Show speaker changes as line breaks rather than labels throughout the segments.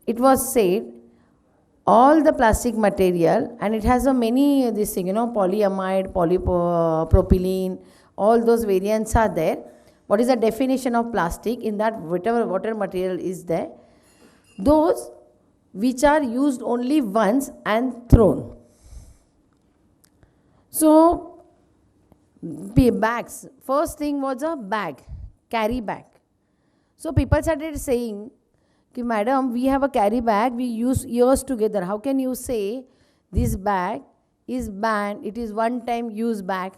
it was said all the plastic material, and it has a many this thing, polyamide, polypropylene, all those variants are there. What is the definition of plastic? In that, whatever water material is there, those which are used only once and thrown. So bags, first thing was a bag, carry bag. So people started saying, madam, we have a carry bag, we use years together. How can you say this bag is banned, it is one time use bag?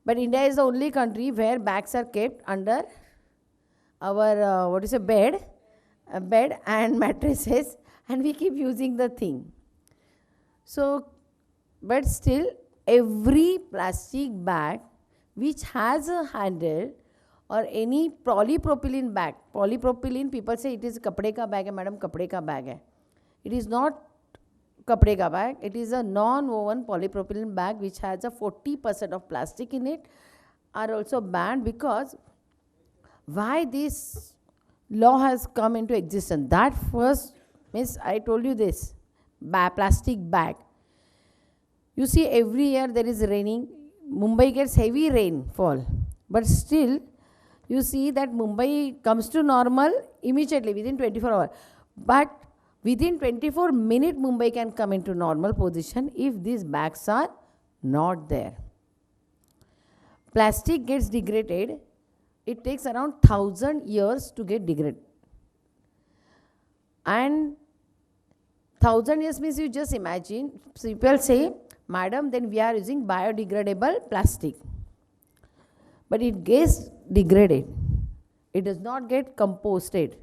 But India is the only country where bags are kept under our, bed and mattresses, and we keep using the thing. So, but still, every plastic bag which has a handle or any polypropylene bag, polypropylene, people say it is kapde ka bag hai, madam, kapde ka bag hai. It is not kapde ka bag, it is a non-woven polypropylene bag which has a 40% of plastic in it, are also banned. Because why this law has come into existence? That first means, I told you this, plastic bag. You see, every year there is raining, Mumbai gets heavy rainfall, but still you see that Mumbai comes to normal immediately within 24 hours. But within 24 minutes, Mumbai can come into normal position if these bags are not there. Plastic gets degraded. It takes around 1,000 years to get degraded. And 1,000 years means, you just imagine, people say, madam, then we are using biodegradable plastic. But it gets degraded. It does not get composted.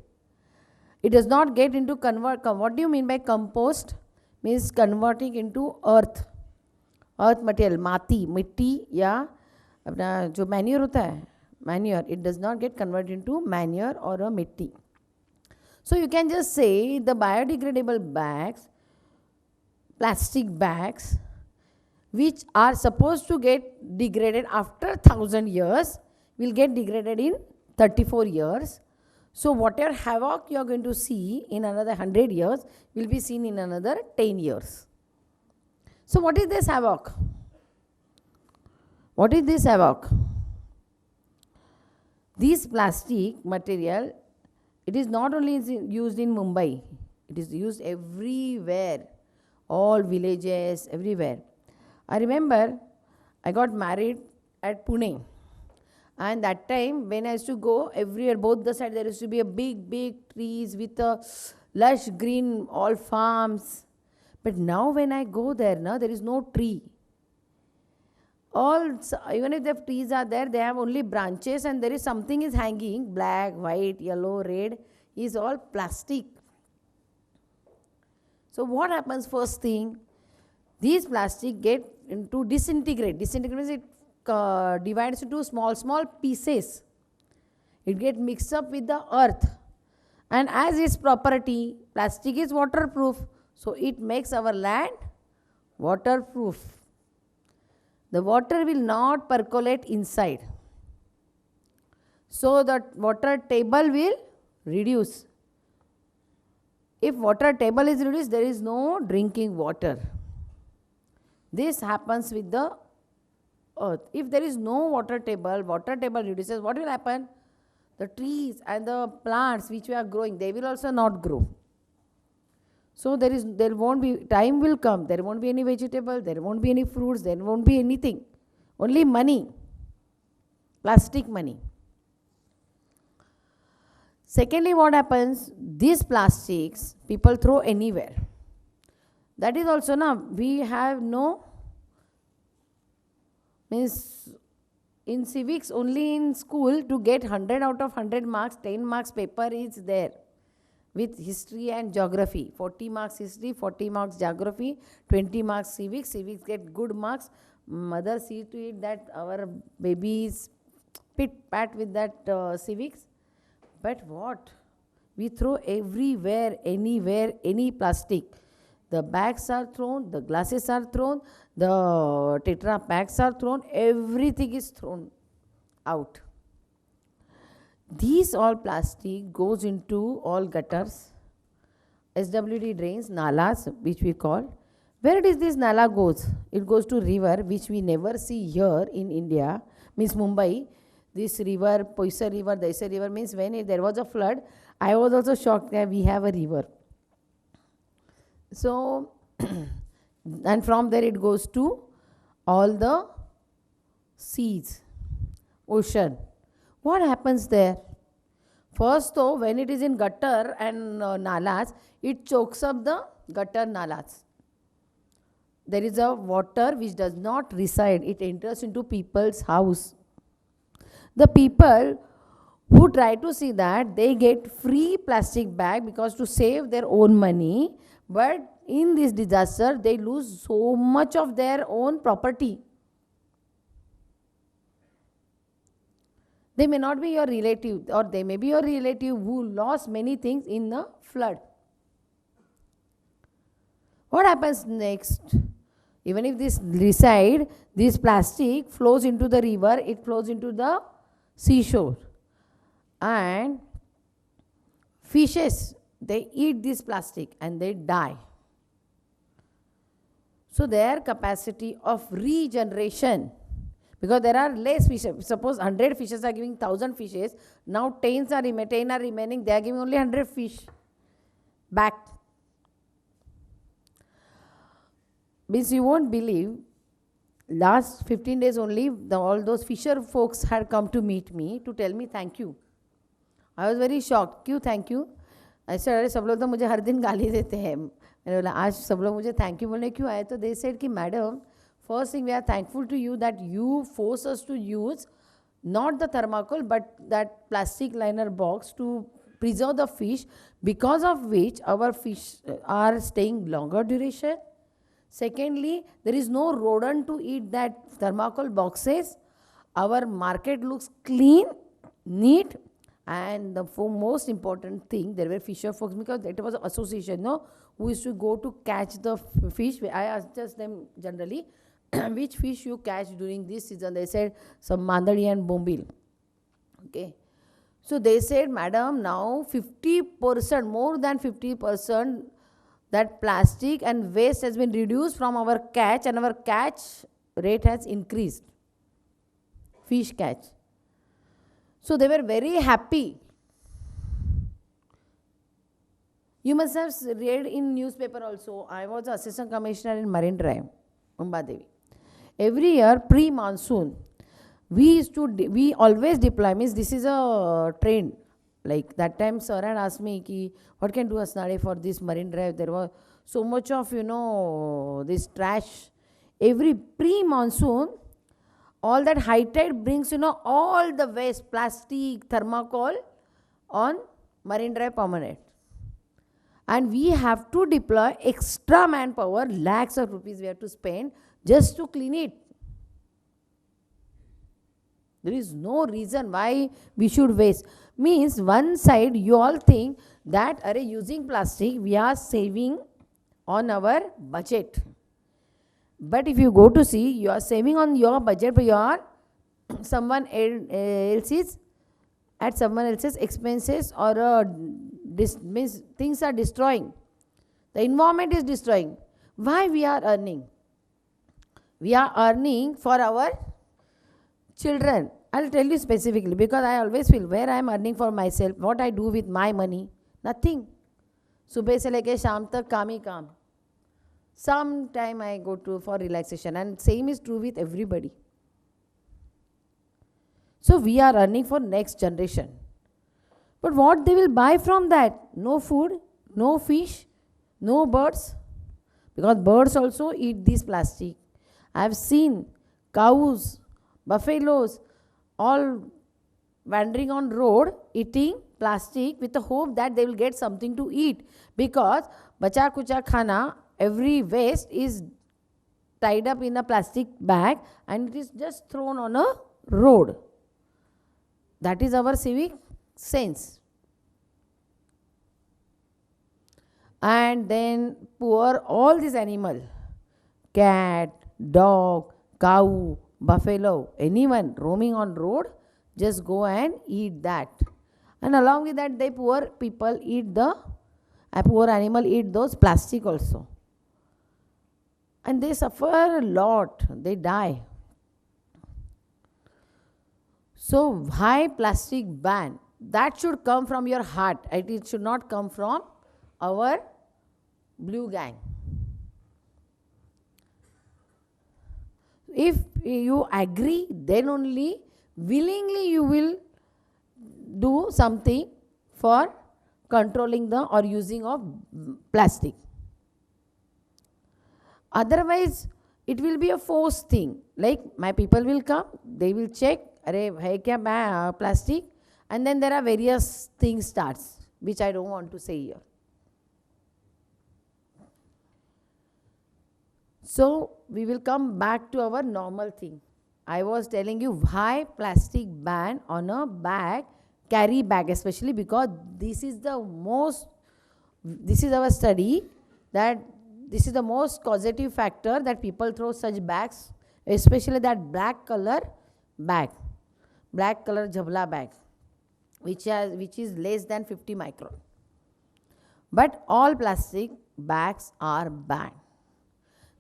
It does not get into what do you mean by compost? Means converting into earth. Earth material, mati, mitti, या अपना जो manure होता है, manure, it does not get converted into manure or a mitti. So you can just say the biodegradable bags, plastic bags, which are supposed to get degraded after 1,000 years, will get degraded in 34 years. So whatever havoc you are going to see in another 100 years will be seen in another 10 years. So what is this havoc? What is this havoc? This plastic material, it is not only used in Mumbai, it is used everywhere, all villages, everywhere. I remember I got married at Pune, and that time when I used to go everywhere, both the sides there used to be a big trees with a lush green, all farms. But now when I go there, now there is no tree. Even if the trees are there, they have only branches, and there is something is hanging, black, white, yellow, red, is all plastic. So what happens first thing? These plastic get into disintegrate. Disintegrate means it divides into small pieces. It gets mixed up with the earth. And as its property, plastic is waterproof. So it makes our land waterproof. The water will not percolate inside. So the water table will reduce. If water table is reduced, there is no drinking water. This happens with the earth. If there is no water table reduces, what will happen? The trees and the plants which we are growing, they will also not grow. So there won't be, time will come, there won't be any vegetable, there won't be any fruits, there won't be anything. Only money, plastic money. Secondly, what happens? These plastics people throw anywhere. That is also now, we have no, means in civics, only in school to get 100 out of 100 marks, 10 marks paper is there. With history and geography, 40 marks history, 40 marks geography, 20 marks civics. Civics get good marks. Mother see to it that our babies pit-pat with that civics. But what? We throw everywhere, anywhere, any plastic. The bags are thrown, the glasses are thrown, the Tetra packs are thrown, everything is thrown out. These all plastic goes into all gutters, SWD drains, nalas, which we call. Where does this nala goes? It goes to river, which we never see here in India, means Mumbai. This river, Poisar river, Daisar river, means when there was a flood, I was also shocked that we have a river. So, and from there it goes to all the seas, ocean. What happens there? First, though, when it is in gutter and nalas, it chokes up the gutter nalas. There is a water which does not reside, it enters into people's house. The people who try to see that, they get free plastic bag because to save their own money, but in this disaster they lose so much of their own property. They may not be your relative, or they may be your relative who lost many things in the flood. What happens next? Even if this reside, this plastic flows into the river, it flows into the seashore. And fishes, they eat this plastic and they die. So their capacity of regeneration, because there are less fishes, suppose 100 fishes are giving 1000 fishes, now 10 are remaining, they are giving only 100 fish back. Means you won't believe, last 15 days only, all those fisher folks had come to meet me to tell me thank you. I was very shocked. क्यों thank you? I said, अरे सब लोग तो मुझे हर दिन गाली देते हैं. मैंने बोला आज सब लोग मुझे thank you बोलने क्यों आए? तो they said कि madam, first thing we are thankful to you that you force us to use not the thermocol but that plastic liner box to preserve the fish, because of which our fish are staying longer duration. Secondly, there is no rodent to eat that thermocol boxes. Our market looks clean, neat, and the most important thing, there were fisher folks, because it was an association, no, who used to go to catch the fish. I asked just them generally, which fish you catch during this season? They said some mandadi and bombil. Okay. So they said, madam, now 50%, more than 50%, that plastic and waste has been reduced from our catch, and our catch rate has increased. Fish catch. So they were very happy. You must have read in newspaper also. I was assistant commissioner in Marine Drive, Umbadevi. Every year pre-monsoon, we always deploy. Means this is a trend. Like that time, sir had asked me, ki, what can do Asnade for this Marine Drive? There was so much of, this trash. Every pre-monsoon, all that high tide brings, all the waste, plastic, thermocol on Marine Drive permanent. And we have to deploy extra manpower, lakhs of rupees we have to spend just to clean it. There is no reason why we should waste. Means one side you all think that using plastic we are saving on our budget. But if you go to see, you are saving on your budget, but you are someone else's at someone else's expenses, or means things are destroying. The environment is destroying. Why we are earning? We are earning for our children. I'll tell you specifically, because I always feel where I am earning for myself, what I do with my money, nothing. सुबह से लेके शाम तक काम ही काम. Some time I go to for relaxation, and same is true with everybody. So we are earning for next generation. But what they will buy from that? No food, no fish, no birds. Because birds also eat this plastic. I have seen cows, buffaloes, all wandering on road eating plastic with the hope that they will get something to eat. Because bacha kucha khana, every waste is tied up in a plastic bag and it is just thrown on a road. That is our civic sense. And then poor all these animals, cat, dog, cow, buffalo, anyone roaming on road, just go and eat that. And along with that, they poor people eat the A poor animal eat those plastic also. And they suffer a lot. They die. So why plastic ban? That should come from your heart. It should not come from our blue gang. If you agree, then only willingly you will do something for controlling the or using of plastic. Otherwise, it will be a forced thing. Like my people will come, they will check, "Arey, hai kya plastic?" And then there are various things starts, which I don't want to say here. So we will come back to our normal thing. I was telling you why plastic ban on a bag, carry bag especially, because this is our study, that this is the most causative factor that people throw such bags, especially that black color bag, black color jhabla bag, which is less than 50 micron. But all plastic bags are banned.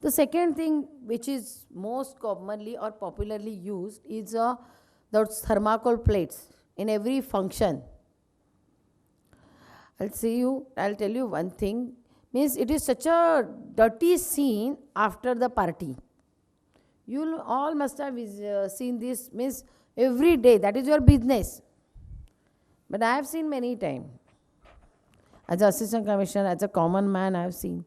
The second thing which is most commonly or popularly used is those thermocol plates in every function. I'll tell you one thing, means it is such a dirty scene after the party. You all must have seen this, means every day, that is your business. But I have seen many times. As an assistant commissioner, as a common man, I have seen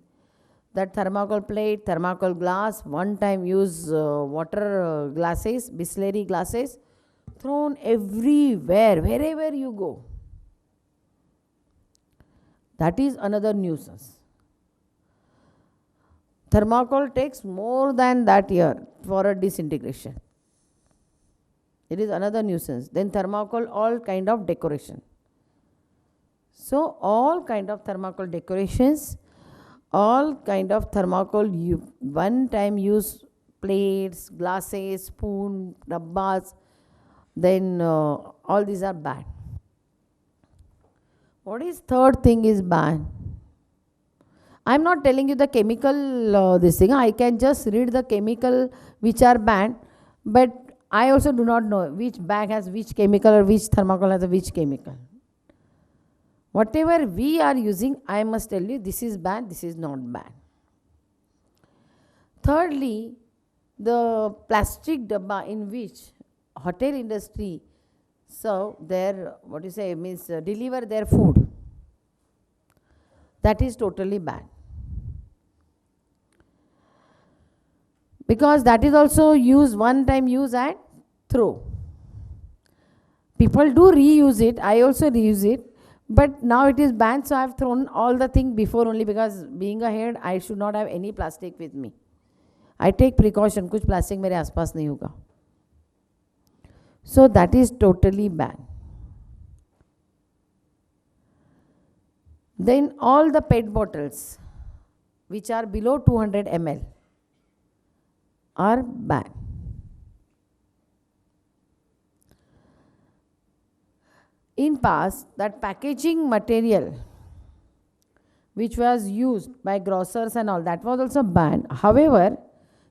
that thermocol plate, thermocol glass, one time use water glasses, Bisleri glasses, thrown everywhere, wherever you go. That is another nuisance. Thermocol takes more than that year for a disintegration. It is another nuisance. Then thermocol, all kind of decoration. So all kind of thermocol decorations, all kind of thermocol one time use plates, glasses, spoon, dabbas, then all these are banned. What is third thing is banned? I'm not telling you the chemical this thing. I can just read the chemical which are banned, but I also do not know which bag has which chemical or which thermocol has which chemical. Whatever we are using, I must tell you, this is banned, this is not banned. Thirdly, the plastic dabba in which hotel industry serve their, deliver their food, that is totally banned. Because that is also one time use and throw. People do reuse it, I also reuse it. But now it is banned, so I have thrown all the thing before only, because being a head, I should not have any plastic with me. I take precaution, kuch plastic mere aaspaas nahi hoga. So that is totally banned. Then all the PET bottles which are below 200 ml are banned. In past, that packaging material which was used by grocers and all, that was also banned. However,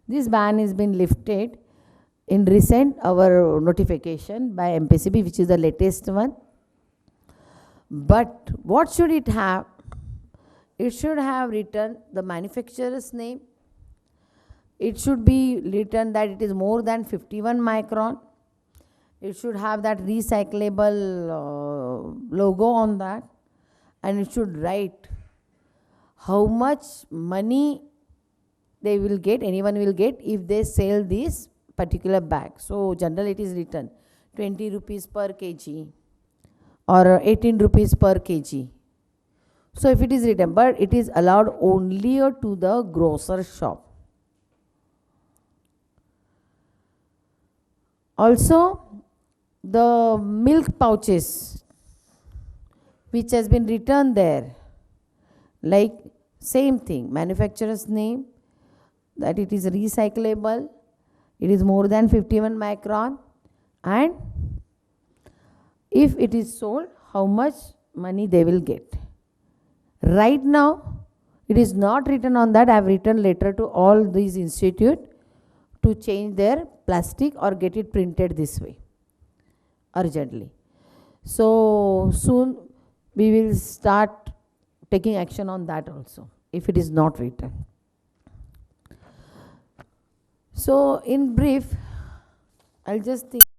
this ban has been lifted in recent our notification by MPCB, which is the latest one. But what should it have? It should have written the manufacturer's name. It should be written that it is more than 51 micron. It should have that recyclable logo on that, and it should write how much money they will get, anyone will get if they sell this particular bag. So generally it is written 20 rupees per kg or 18 rupees per kg. So if it is written, but it is allowed only to the grocer shop. Also, the milk pouches which has been written there, like same thing, manufacturer's name, that it is recyclable, it is more than 51 micron, and if it is sold, how much money they will get. Right now, it is not written on that. I have written letter to all these institute to change their plastic or get it printed this way urgently. So soon we will start taking action on that also if it is not written. So in brief, I'll just think.